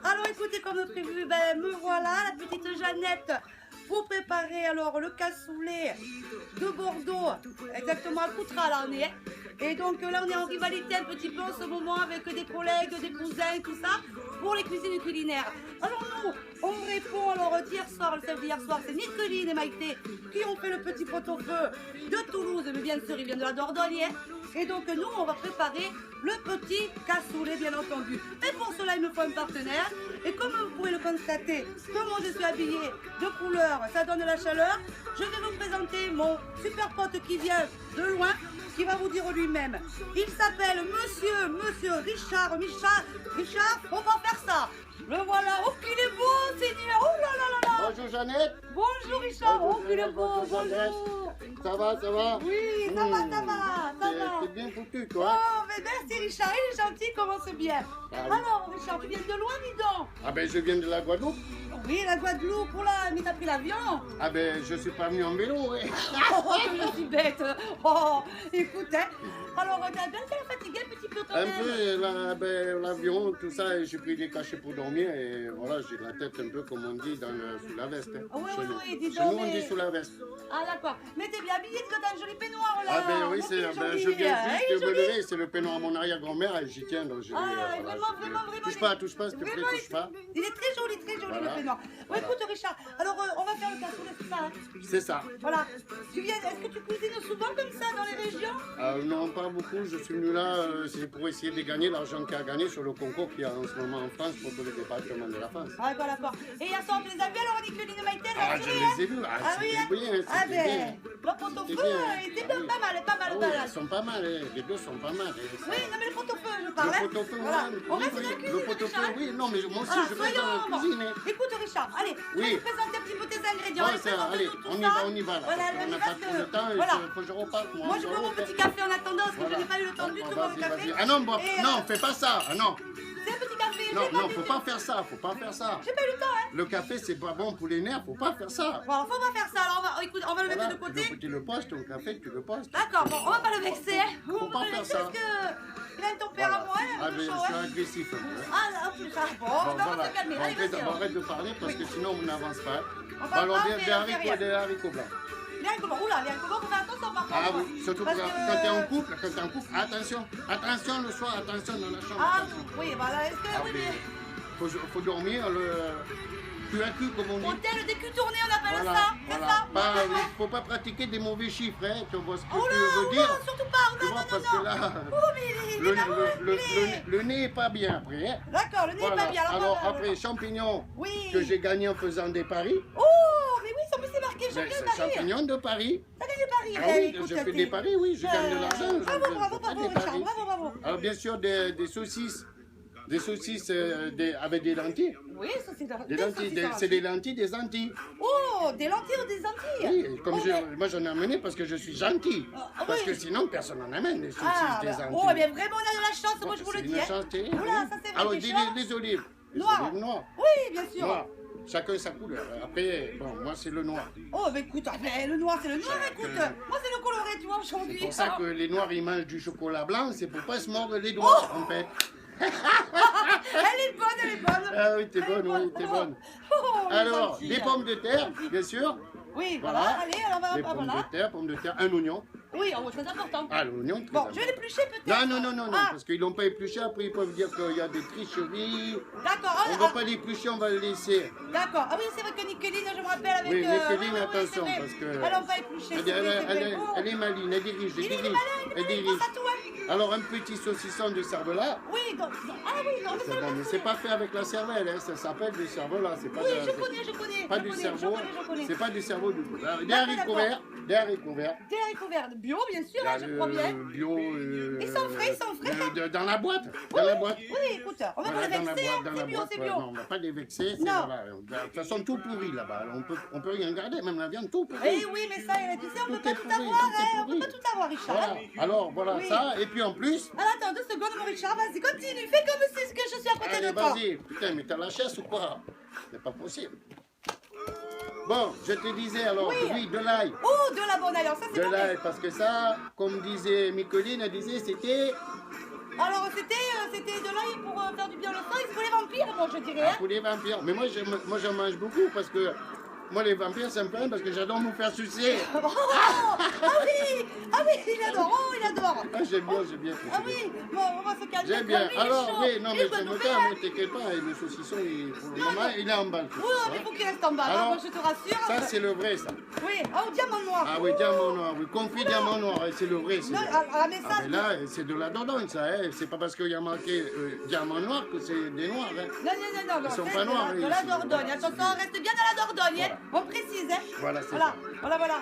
Alors écoutez, comme prévu, ben me voilà, la petite Jeannette, pour préparer alors le cassoulet de Bordeaux, exactement à Coutras là on est. Et donc là on est en rivalité un petit peu en ce moment avec des collègues, des cousins, tout ça, pour les cuisines culinaires. Alors nous, on répond alors hier soir, le samedi hier soir, c'est Nicoline et Maïté qui ont fait le petit pot-au-feu de Toulouse, mais bien sûr il vient de la Dordogne. Et donc nous, on va préparer le petit cassoulet, bien entendu. Et pour cela, il me faut un partenaire. Et comme vous pouvez le constater, comme moi je suis habillée de couleur, ça donne la chaleur, je vais vous présenter mon super pote qui vient de loin, qui va vous dire lui-même. Il s'appelle Monsieur Richard, faut pas faire ça. Le voilà, oh qu'il est beau, Seigneur, oh là là là là. Bonjour Jeannette. Bonjour Richard, Bonjour, oh qu'il est beau, bonjour, Jeannette. bonjour. Ça va, ça va? Oui, ça va, ça va. T'es bien foutu, toi. Oh, mais merci Richard, il est gentil, commence bien. Ah oui. Alors Richard, tu viens de loin, dis donc. Ah ben je viens de la Guadeloupe. Oui, la Guadeloupe, oh là, mais t'as pris l'avion. Ah ben je suis pas venu en vélo, ouais. Oh, que je suis bête. Oh, écoute, hein. Alors, t'as bien fatigué un petit peu quand Un même. peu, l'avion, tout ça, et j'ai pris des cachets pour dormir, et voilà, j'ai la tête un peu, comme on dit, sous la veste. Hein, Oui, chez oui, nous. oui, dis Chez donc, nous, on mais- dit sous la veste. Ah d'accord, mais t'es bien habillé, tu as un joli peignoir là. Ah ben oui, Oh, qu'il est joli. je viens Il juste est de me joli. lever, c'est le peignoir à mon arrière-grand-mère, et j'y tiens, donc je Ah, voilà, vraiment, vraiment. Touche pas, s'il te plaît, Vraiment, touche pas. il est très joli Voilà. le peignoir. Bon, Voilà. écoute Richard, alors on va faire le cassoulet, c'est ça, hein. C'est ça. Voilà. Est-ce que tu cuisines souvent comme ça dans les régions? Non, pas beaucoup. Je suis venu là, c'est pour essayer de gagner l'argent qu'il y a gagné sur le concours qu'il y a en ce moment en France pour tous les départements de la France. Ah d'accord. Et hier soir, tu les as vus alors Nicoline Maïté? Ah, je les ai vus. Ah, Ah oui, hein. c'était bien, Ah c'était bien. ben, le pot-au-feu, C'était bien. il était Ah oui. pas mal, Ah oui, ils sont pas mal, hein. Les deux sont pas mal. hein. Oui, non mais le pot-au-feu, je parle. Le hein. pot-au-feu, Voilà. oui, On reste oui, dans la oui. cuisine, Le pot-au-feu, Richard. oui. Non, mais moi aussi, Ah, je reste dans la soyons cuisine. hein. Écoute Richard, allez, je Oui. vais te présenter un petit peu tes ingrédients. Bon, Allez, ça, allez, présente-nous tout on y va là. Voilà, parce qu'on on y n'a va pas trop de temps, il voilà. faut que je reparte. Moi je bois mon petit café en attendant parce que je n'ai pas eu le temps du tout de boire le café. Ah non, bon, Et, non, fais pas ça. Ah non, c'est un petit café, non, j'ai pas non, bu. faut pas faire ça, faut pas faire ça. J'ai pas eu le temps, hein. Le café, c'est pas bon pour les nerfs, faut pas faire ça. Bon, faut pas faire ça, alors écoute, on va le mettre Voilà, de côté. tu le postes, ton café, tu le postes. D'accord, bon, on va pas le vexer, hein. Faut pas faire ça. Parce que il a un tempérament, Voilà. hein, Ah, un peu mais je chaud, suis hein. agressif un peu. hein. Ah, là, plus ça. Bon, Bon, on va voilà. se calmer. Bon, Allez, vas-y. on arrête de parler parce que sinon on n'avance pas. On va Bon, alors, pas des faire, on fait rien. haricots blancs. Les haricots, oula, les haricots, faut faire attention par contre. Ah oui, surtout Parce quand que- t'es en couple, attention, attention le soir, attention dans la chambre. Ah, attention. oui, voilà, est-ce que, Ah, oui, mais mais... faut dormir le cul à cul comme on dit. Hôtel des culs tournés, on appelle Voilà, ça, c'est voilà. ça. Pas, faut pas pratiquer des mauvais chiffres, hein. Tu vois ce que Oh tu là, veux oh dire. là, surtout pas, oh Tu non, vois, non, parce non, que là, Oh, mais il est le, marrant, le- il est- le nez est pas bien après. Hein. D'accord, le nez est Voilà. pas bien. Alors voilà. après, champignons Oui. que j'ai gagné en faisant des paris. Oh, mais oui, ça me c'est marqué, Ben, champignon c'est de Paris. champignons de Paris. T'as gagné Paris, Ah ben, oui, écoute, j'ai fait t'es- des paris, oui, je gagne de l'argent. Bravo, je bravo, fais bravo, des Richard, paris. bravo, bravo. Alors bien sûr des saucisses. Des saucisses avec des lentilles. Oui, ça c'est Des lentilles, c'est des lentilles des Antilles. Oh, des lentilles ou des Antilles? Oui, comme Oh, mais- moi j'en ai amené parce que je suis gentil. Ah, Parce oui. que sinon personne n'en amène des saucisses Ah, des bah, Antilles. oh, mais vraiment, on a de la chance, moi je vous le C'est dis. une hein. chance terrible, Oula, hein. ça c'est vrai, Alors des des, chances. des olives. Des Noir. olives noires. Oui, bien sûr. Noires. Chacun sa couleur. Après, bon, moi c'est le noir. Oh, mais écoute, ah, mais le noir, c'est le noir, écoute. Moi, c'est le coloré, tu vois, aujourd'hui. C'est pour ça que les noirs ils mangent du chocolat blanc, c'est pour pas se mordre les doigts en fait. Elle est bonne, elle est bonne. Ah oui, t'es Elle est bonne, oui, t'es bonne. Oh, elle est Alors, gentille. des pommes de terre, bien sûr. Oui, voilà, Voilà. allez, alors Des voilà. pommes de terre, un oignon. Oui, oh, très important. Ah, l'oignon, très Bon, important. je vais l'éplucher peut-être. Non, Ah, parce qu'ils l'ont pas épluché, après ils peuvent dire qu'il y a des tricheries. d'accord, On va pas l'éplucher, on va le laisser. d'accord. Ah oui, c'est vrai que Nicoline, je me rappelle avec... Oui, Nicoline, oui, attention, c'est vrai. parce que... Elle, on va éplucher, Elle, c'est vrai, elle- c'est vrai. elle- Oh. elle est maligne, elle dirige, Il est malin, elle il dirige. pense à tout, hein. Alors, un petit saucisson de cervelas. Oui, ah oui, non, mais C'est bon, mais c'est pas fait avec la cervelle, hein, ça s'appelle du cervelas, c'est pas Oui, de- je connais. pas je du connais, cerveau, je connais. c'est pas du cerveau du tout. Des D'accord, haricots verts, des haricots verts. Des haricots verts bio, bien sûr, Il y a hein, je crois bien. bio. Ils sont frais, Dans la boîte, dans la boîte. Oui, écoute, on va Voilà, pas les dans la vexer, boîte, hein, dans c'est la bio, boîte. c'est Ouais, bio. non, on va pas les vexer. Non. Voilà. De toute façon, tout pourri là-bas. On peut rien garder, même la viande, tout pourri. Eh oui, mais ça, elle a dit ça, on Tout peut pas est tout pourri, avoir, tout est hein, on peut pourri. pas tout avoir, Richard. Voilà. Alors, voilà Oui. ça. Et puis en plus. Alors, attends, 2 secondes, mon Richard, vas-y, continue, fais comme si ce que je suis à côté Allez, de toi. vas-y. Putain, mais t'as la chaise ou quoi? C'est pas possible. Bon, je te disais alors, Oui. de l'ail. Oh, de la bonne alliance, ça c'est De bon. l'ail, parce que ça, comme disait Micheline, elle disait c'était. Alors, c'était de l'ail pour faire du bien le sang, ils sont les vampires, moi je dirais. Un Hein. poulet vampire. Mais moi, j'en mange beaucoup parce que moi, les vampires, ça me plaît parce que j'adore me faire sucer. Oh, ah oui, il adore, oh, il adore. Ah, j'aime bien. Ah oui, bon, on va se calmer. J'aime bien. calmer, il est Alors, chaud. oui, non, mais Il je va me nous calme, faire. ne t'inquiète pas. Et le saucisson, pour le moment, il est en balle. Oui, mais il faut qu'il reste en bas, Alors, moi je te rassure. Ça, c'est le vrai, ça. Oui, oh, diamant noir. Ah oui, diamant noir. Oui, confit diamant noir. C'est le vrai. Non, mais Ah, ça. mais là, c'est de la Dordogne, ça. Hein. C'est pas parce qu'il y a marqué diamant noir que c'est des noirs. Hein. Non, Ils sont c'est pas noirs, de ils la sont- Dordogne. voilà, Attention, on reste bien dans la Dordogne, hein. On précise, hein. Voilà, c'est Voilà, ça. voilà.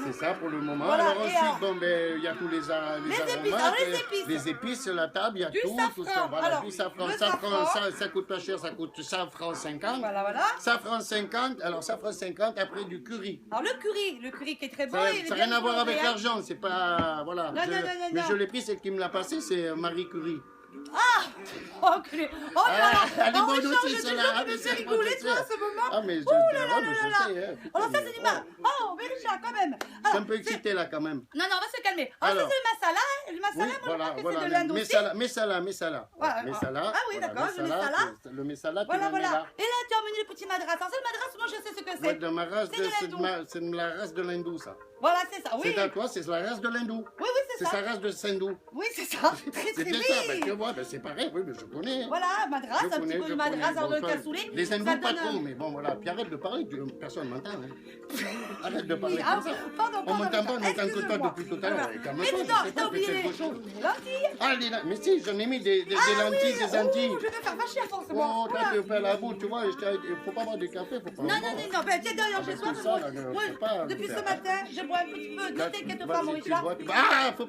C'est ça pour le moment. Voilà, Alors et ensuite, alors bon, ben, il y a tous les épices, aromates, alors les épices. les épices sur la table, il y a Du tout ça. safran. Voilà, Alors, du safran. le Safran, safran. ça coûte pas cher, ça coûte safran 50. Voilà. Safran 50, alors safran 50, après du curry. Alors le curry qui est très bon. Ça il est n'a bien rien à voir coloré, avec hein. l'argent, c'est pas. Voilà. Non, Mais non. je l'ai pris, celle qui me l'a passé, c'est Marie Curie. Oh, culé. Oh là là. Elle est Oh, bonne Richard, aussi, je te celle-là. jure Ah, que mais je me suis c'est bon, rigolée, je toi, à sais. ce moment. Ah, mais je Ouh là là je là. sais. Hein, Alors ça, putain, c'est du mais- mal. Oh, mais Richard, quand même. Je suis un Alors, peu excité là quand même. Non, on va se calmer. Alors, Alors. ça, c'est le masala. Le masala, Oui, moi, je voilà, crois que voilà. c'est de l'Inde aussi. Messala. Voilà. Messala. Ah oui, voilà, d'accord, le messala. Le messala, tu Voilà. le mets là. Et là, tu as emmené le petit madras. Alors, ça, le madras, moi, je sais ce que Ouais, c'est. de ma race, C'est de c'est de la race de l'hindou, ça. Voilà, c'est ça. Oui. C'est à toi, c'est la race de l'hindou. Oui, C'est c'est ça. sa race de Sindou. Oui, c'est ça. Très, C'est très bien ça, ben, bien. tu vois, ben, c'est pareil, oui, mais je connais. Voilà, madras, un petit peu de madras dans Bon, le toi, cassoulet. les hindous, ça pas donne trop, un- mais bon, voilà. Puis arrête de parler, personne m'entend. Hein. Arrête de parler Ah, comme ça. pardon, On m'entend pas, on n'entend que toi excuse-moi. depuis tout à l'heure. Voilà. Calme-toi, Mais je dis sais donc, pas, t'as fais oublié quelque les chose. lentilles. Ah, mais si, j'en ai mis des Ah lentilles, oui, des Antilles. je vais te faire fâcher forcément. Oh, toi, tu fais la boue, tu vois, il faut pas boire du café, faut pas en boire. Non, ben tiens, d'ailleurs, Ah, chez ben, toi, tout ça, là, moi, faut pas depuis le ce faire, matin, je bois un petit peu. Ne Là, t'inquiète vas-y, pas, mon tu Richard. bois, Ah, faut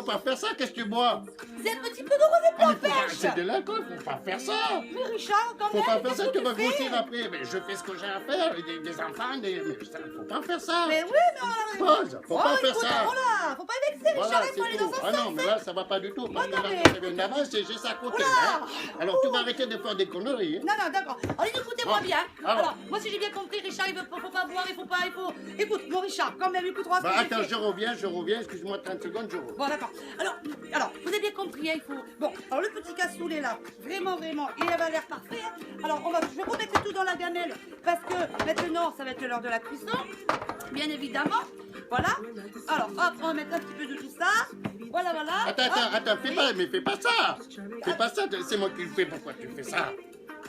pas faire ça, qu'est-ce que tu bois? C'est un petit peu de rosé Ah, pour mais faut pas- pêche. c'est de l'alcool, faut pas faire ça. Mais Richard, quand Faut même, pas faire qu'est-ce ça, que tu vas fais grossir après. Mais je fais ce que j'ai à faire, des enfants, mais ça, faut pas faire ça. Mais oui, mais on a... Pause, faut pas faire écoute, ça. Voilà, faut pas vexer, Richard, Voilà, laisse-moi aller c'est dans tout. un Ah non, sens. mais là, ça va pas du tout. Parce que non, là, mais- quand ça vient d'avance, j'ai juste à côté. Oula. Hein. Alors, tu vas arrêter de faire des conneries. Hein. Non, d'accord. Allez, écoutez-moi Ah. bien. Alors. Alors, moi, si j'ai bien compris, Richard, faut pas boire, il faut... Écoute, mon Richard, quand même, écoute-moi. Bah, attends, je reviens, excuse-moi 30 secondes, je reviens. Bon, d'accord. Alors, vous avez bien compris, hein, il faut... Bon, alors le petit cassoulet, là, vraiment, il avait l'air parfait. Hein. Alors, je vais remettre tout dans la gamelle, parce que maintenant, ça va être l'heure de la cuisson, bien évidemment. Voilà. Alors, hop, on va mettre un petit peu de tout ça. Voilà. Attends, fais Oui. pas ça. Fais pas ça, c'est moi qui le fais, pourquoi tu fais ça?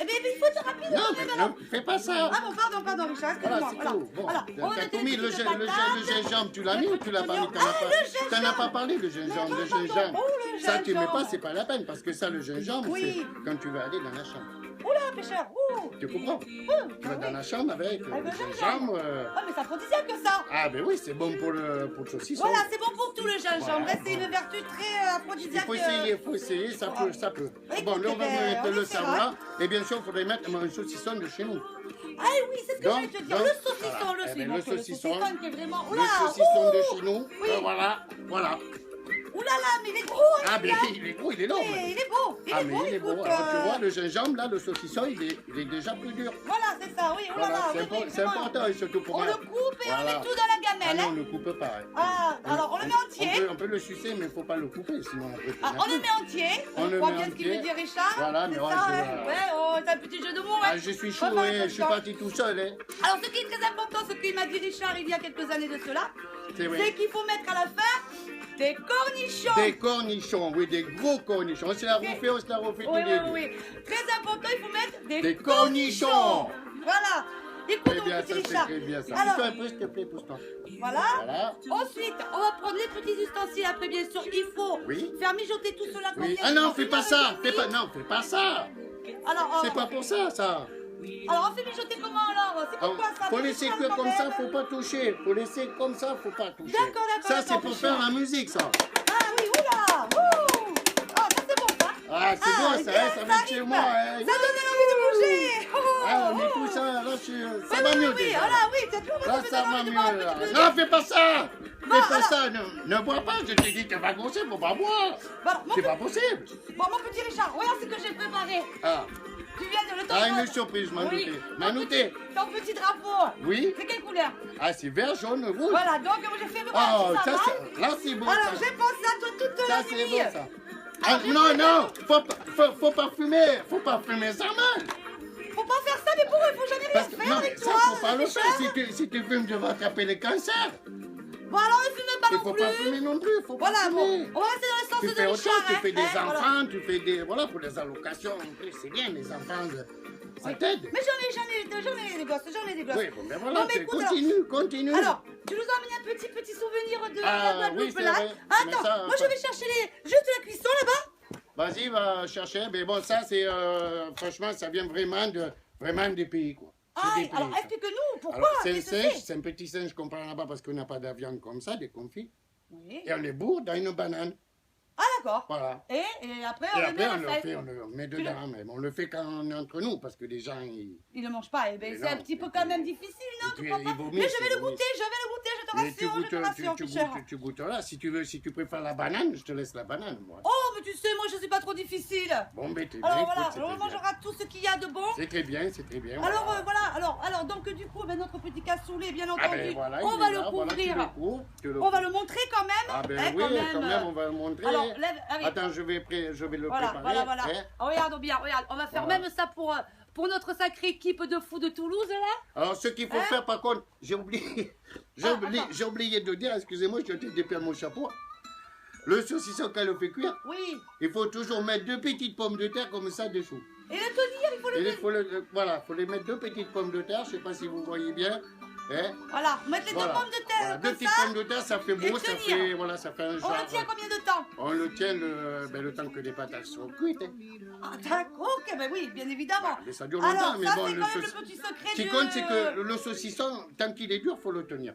Eh bien, il faut être rapide. Non, mais non, fais pas ça. Ah bon, pardon, Richard, Voilà, excuse-moi. c'est tout. Bon, Alors, on va t'as mettre tout une mis, petite le patate. gingembre, tu l'as mis ou tu l'as pas mis? le T'en as pas parlé, le gingembre, Mais le pardon, gingembre. oh, le Ça, tu mets gingembre. pas, c'est pas la peine, parce que ça, le gingembre, Oui. c'est quand tu vas aller dans la chambre. Oula, pêcheur, ouh. Tu comprends? Tu vas dans la chambre avec le le gingembre. Ah, mais c'est aphrodisiaque que ça. Ah, ben oui, c'est bon pour le saucisson. Voilà, c'est bon pour tout le gingembre. Voilà. C'est une vertu très aphrodisiaque. Il faut essayer, ça peut. Écoute, Bon, là, on va ben, mettre on le essaiera. savoir. Et bien sûr, il faudrait mettre un saucisson de chez nous. Ah oui, c'est ce que j'allais te dire. donc, Le saucisson, voilà. le Eh ben, saucisson. le saucisson. qui est vraiment... Le Oula, saucisson de ouh. chez nous. Oui. Voilà. Oula là, mais il est gros. Ah, mais celui-là. il est gros, il est énorme. Mais il est beau. Ah, mais il est beau. écoute, Alors, tu vois, le gingembre, là, le saucisson, il est déjà plus dur. Voilà, c'est ça, oui. Oula Voilà, là, c'est oui, c'est vraiment. important, et surtout pour On moi. le coupe et on Voilà. met tout dans la Ah gamelle. non, on hein. ne coupe pas. Hein. Ah, alors on le met entier. On peut le sucer, mais il ne faut pas le couper, sinon après. Ah, on le met entier. On le voit met bien ce qu'il entier. veut dire Richard. Voilà, mais C'est ouais, ça, je ouais. vois. Ouais, oh, c'est un petit jeu de mots, ouais. Ah, je suis chaud, On va faire je suis attention. parti tout seul. Hein. Alors, ce qui est très important, ce qu'il m'a dit Richard il y a quelques années de cela, C'est vrai. c'est qu'il faut mettre à la fin des cornichons. Des cornichons, oui, des gros cornichons. On se la refait tous Oui, les oui, deux. oui. Très important, il faut mettre Des cornichons. Voilà. Écoute, Très mon bien, petit ça, c'est Richard. très bien ça. Alors, Pousse-toi un peu, s'il te plaît, pousse-toi. voilà. Voilà. Ensuite, on va prendre les petits ustensiles. Après, bien sûr, il faut Oui. faire mijoter tout cela. Oui. combien Ah non, de fais temps? pas Une ça. heure et demie. Non, fais pas ça. Alors, C'est pas pour ça, ça. alors, on fait mijoter comment alors? C'est pourquoi ça? Faut Faut laisser faire cuire quand comme ça, même. faut pas toucher. Faut laisser comme ça, faut pas toucher. D'accord, Ça, c'est pour d'accord, faire la musique, ça. Ah oui, oula. Ouh. Ah, ça c'est bon, ça. Ah, c'est bon, ça, bien, hein, ça vient de chez arrive. moi. Hein. Ça donne envie de bouger. Oh, Ah, oh, mais oh. tout ça, là, ça Oui, va mieux oui, déjà. voilà, oui, t'as toujours Là, ça va mieux. Là. Non, Non, fais pas ça. Fais pas alors- ça. Ne bois pas. Je t'ai dit que tu vas grossir, faut pas boire. mon, C'est pas possible. bon, mon petit Richard, regarde ce que j'ai préparé. Ah, Tu viens de le temps. ah une surprise, m'en douter. M'en douter. Ton petit drapeau. Oui. C'est quelle couleur? Ah, c'est vert, jaune, rouge. Voilà, donc moi j'ai fait le Oh, petit ça, savane. là, c'est beau. Alors, ça. j'ai pensé à toi toute Ça, la c'est nuit. bon, ça. Ah, non, non, faut pas fumer ça mal. faut pas faire ça, mais pourquoi il faut jamais rien Parce que faire non, avec ça toi? faut pas le faire. Si tu fumes, tu vas attraper les cancers. Bon, alors ne fume pas Il non faut plus. pas fumer non plus. Faut pas Voilà, fumer. bon, on va rester dans le sens Tu de fais autre chose, Richard. tu fais des hein, enfants, voilà. tu fais des... Voilà, pour les allocations, en plus, c'est bien, les enfants, ça t'aide. Mais j'en ai des gosses, Oui, bon, ben voilà, Non, mais écoute, continue. Alors, tu nous as amené un petit souvenir de la Ah, Guadeloupe oui, c'est là. vrai. Mais Attends, ça, moi je vais chercher juste la cuisson là-bas. Vas-y, va chercher. Mais bon, ça, c'est... franchement, ça vient vraiment des pays, quoi. C'est Ah, des pays, alors ça. explique-nous pourquoi. Alors, c'est un Qu'est-ce que singe, c'est? c'est un petit singe qu'on prend là-bas parce qu'on n'a pas de viande comme ça, des confits. Oui. Et on les bourre dans une banane. Ah d'accord. Voilà. Et après Et on le après, met à on la le fête. fait, on le met dedans. Mais on le fait quand on est entre nous, parce que les gens, ils... Il ne mange pas. Eh ben, Mais c'est un non, petit peu et quand puis- même difficile, non? et Tu puis, crois pas? ils vomissent, Mais je vais ils le goûter, je te Mais tu rassure, Pierre. tu goûteras. Si tu veux, si tu préfères la banane, je te laisse la banane, moi. Oh, mais tu sais, moi je suis pas trop difficile. Bon, ben, t'es bien, Alors écoute, voilà, c'est on très bien. mangera tout ce qu'il y a de bon. C'est très bien, c'est très bien. Alors voilà. alors donc du coup, ben, notre petit cassoulet, bien Ah entendu, ben voilà, on il va est le là, voilà, tu couvrir. le couvres, tu le On va couvres. le montrer quand même. Ah ben hein, oui, quand même, on va le montrer. Alors, lève, allez. Attends, je vais le Voilà, préparer. voilà. hein. Oh, regarde bien, regarde. On va faire Voilà. même ça pour notre sacrée équipe de fous de Toulouse, là. Alors, ce qu'il faut Hein? faire, par contre, j'ai oublié de dire, excusez-moi, je t'ai déperdu mon chapeau. Le saucisson, quand on le fait cuire, Oui. il faut toujours mettre 2 petites pommes de terre comme ça dessous. Et le tenir, il faut le Et tenir. voilà, faut les mettre 2 petites pommes de terre, je sais pas si vous voyez bien. Hein? Voilà, mettre les Voilà. deux pommes de terre Voilà, 2 comme petites ça. pommes de terre, ça fait beau, et ça tenir. fait, voilà, ça fait un On genre. le tient combien de temps? On le tient le temps que les patates sont cuites. Hein. Ah, d'accord, ok, ben oui, bien évidemment. Mais ça dure Alors, longtemps, mais ça, bon, c'est le quand même saucisson. le petit secret Ce qui du... compte, c'est que le saucisson, tant qu'il est dur, faut le tenir.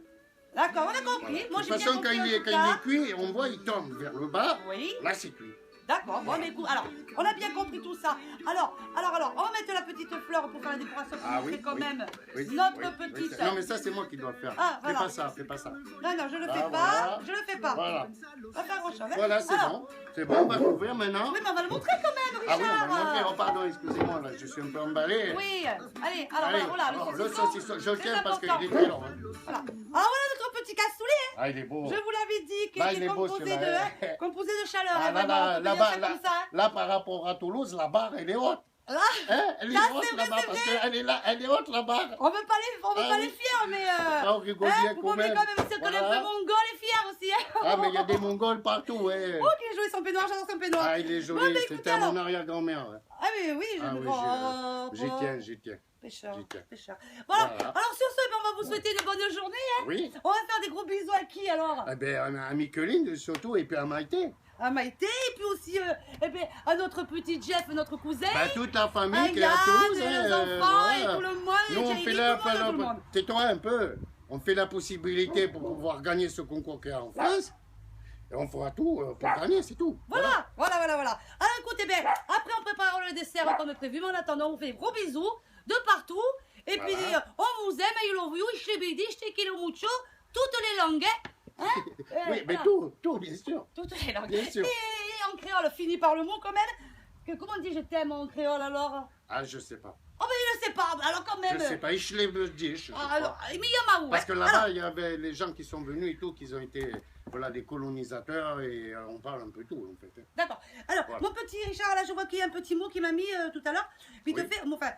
D'accord, on a compris. Voilà. Moi, De j'ai toute bien façon, compris quand en il tout est cas. cuit, on voit, il tombe vers le bas. Oui. Là, c'est cuit. D'accord, bon, mais écoute, alors, on a bien compris tout ça. Alors, on va mettre la petite fleur pour faire la décoration pour montrer quand même oui, notre oui, petite... oui. Non, mais ça, c'est moi qui dois le faire. Ah, voilà. Fais pas ça. Non, je le Ah, fais pas, voilà. je le fais pas. Voilà. On va faire grand chose. Hein. Voilà, c'est Alors, bon. C'est bon, on va l'ouvrir maintenant. Oui, mais on va le montrer quand même, Ah oui, Richard. on va le montrer. Oh, pardon, excusez-moi, là, je suis un peu emballé. Oui, allez, alors Allez, voilà, alors, le le saucisson. saucisson, je le c'est tiens parce qu'il important. est très long. Hein. Voilà. Alors voilà notre petit cassoulet. Hein. Ah, il est beau. Je vous l'avais dit qu'il Bah, il était est beau, composé celui-là. composé de chaleur. Ah, hein, vraiment, on peut dire ça comme ça. Hein. là, par rapport à Toulouse, la barre, elle est haute. Là, Hein, elle est Là, haute c'est vrai, là-bas c'est parce vrai. qu'elle est là, elle est haute la barre. on veut pas Ah, les oui. fier, mais... Ah, on rigole bien vous quand pouvez même. quand même se connaître Voilà. un peu mongol et fier aussi. Hein. Ah, mais il y a des Mongols partout, ouais. Oh, qu'il est joli son peignoir, j'adore son peignoir. Ah, il est Bon, joli, bah, c'était écoutez, à alors. mon arrière-grand-mère. Ouais. Ah, mais oui, je Ah me oui, vois. j'y tiens. Pêcheur, j'y tiens. pêcheur. Voilà. Voilà. Alors sur ce, ben, on va vous souhaiter une bonne journée. Hein. Oui. On va faire des gros bisous à qui alors? Eh ben, à Micheline surtout, et puis à Maïté. À Maïté, et puis aussi eh ben, à notre petit Jeff, notre cousin. Bah, toute la à famille qui est Yann, à Toulouse. et hein, les enfants, et voilà. tout le monde, et Nous, on Jeremy, fait tout le monde. tais-toi un peu. On fait la possibilité pour pouvoir gagner ce concours qu'il y a en France. Et on fera tout pour gagner, c'est tout. Voilà. Alors écoutez, ben, après on prépare le dessert comme prévu, mais en attendant, on vous fait des gros bisous de partout. Et puis on vous aime, I love you, je te bédis, je te kilo mucho, toutes les langues. Hein. Oui, mais Voilà. tout, bien sûr. Toutes les langues. Bien sûr. Et en créole, fini par le mot quand même. Comment on dit je t'aime en créole alors? Ah, je sais pas. Oh mais je sais pas, alors quand même. Je sais pas, je l'ai dit, je sais Ah, pas. alors, mais Yamaou, Parce hein. que là-bas, il y avait les gens qui sont venus et tout, qui ont été voilà, des colonisateurs et on parle un peu tout en fait. D'accord. Alors, Voilà. mon petit Richard, là, je vois qu'il y a un petit mot qui m'a mis tout à l'heure. Vite Oui. fait, bon, enfin,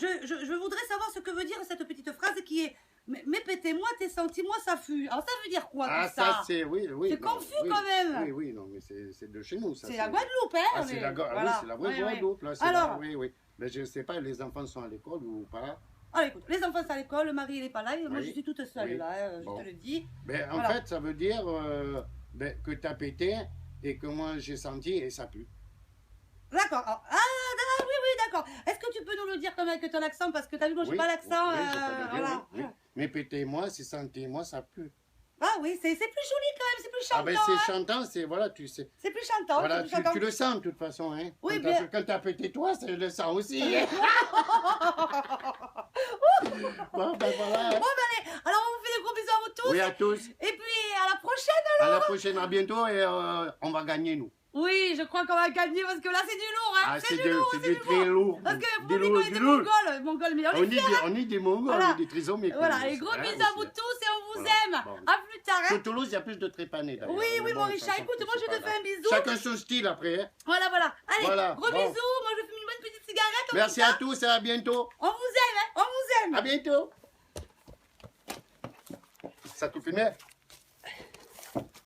je voudrais savoir ce que veut dire cette petite phrase qui est mais pétez-moi tes sentiments, ça fut. Alors, ça veut dire quoi Ah, tout ça c'est, oui. C'est non, confus oui, quand même. Oui, non, mais c'est de chez nous. Ça, C'est la Guadeloupe, hein? Ah, mais c'est la, voilà. oui, c'est la vraie Oui, oui. Guadeloupe. Là, c'est Alors, oui. Mais je sais pas, les enfants sont à l'école ou pas. alors, écoute, les enfants sont à l'école, le mari il n'est pas là, et moi Oui. je suis toute seule Oui. là, hein, Bon. je te le dis. Ben, en Voilà. fait, ça veut dire que tu as pété et que moi j'ai senti et ça pue. D'accord. Oui, d'accord. Est-ce que tu peux nous le dire comme avec ton accent? Parce que t'as vu, moi, j'ai Oui, pas l'accent. oui, je peux le dire, Voilà. oui. Mais pétez-moi, c'est sentez-moi, ça pue. Ah oui, c'est plus joli quand même, c'est plus Ah chantant. ben c'est hein. chantant, c'est voilà, tu sais. C'est plus chantant. Voilà, c'est plus chantant. tu le sens de toute façon, hein. Oui, Quand t'as pété toi, je le sens aussi. hein. Bon, ben voilà. Bon, ben allez, alors on vous fait des gros bisous à vous tous. Oui, à tous. Et puis à la prochaine. À la prochaine, à bientôt et on va gagner, nous. Oui, je crois qu'on va gagner parce que là c'est du lourd. Hein. Ah, c'est du lourd, c'est c'est du très lourd. Parce que Du vous lourd, on est du des lourd. Mongols, mais on est fiers. On est des Mongols, Voilà. on est des trisomiques. Voilà, et gros Hein, bisous à aussi, vous hein. tous et on vous Voilà. aime. Bon. À plus tard. Hein. Sur Toulouse, il y a plus de trépanés d'ailleurs. Oui, Mais mon bon, Richard, ça, écoute, moi je c'est te pas fais un grave. bisou. Chacun son style après. Hein. Voilà. Allez, Voilà, gros bon. bisous. Moi je fume une bonne petite cigarette. Merci à tous et à bientôt. On vous aime, hein, on vous aime. À bientôt. Ça tout filmé?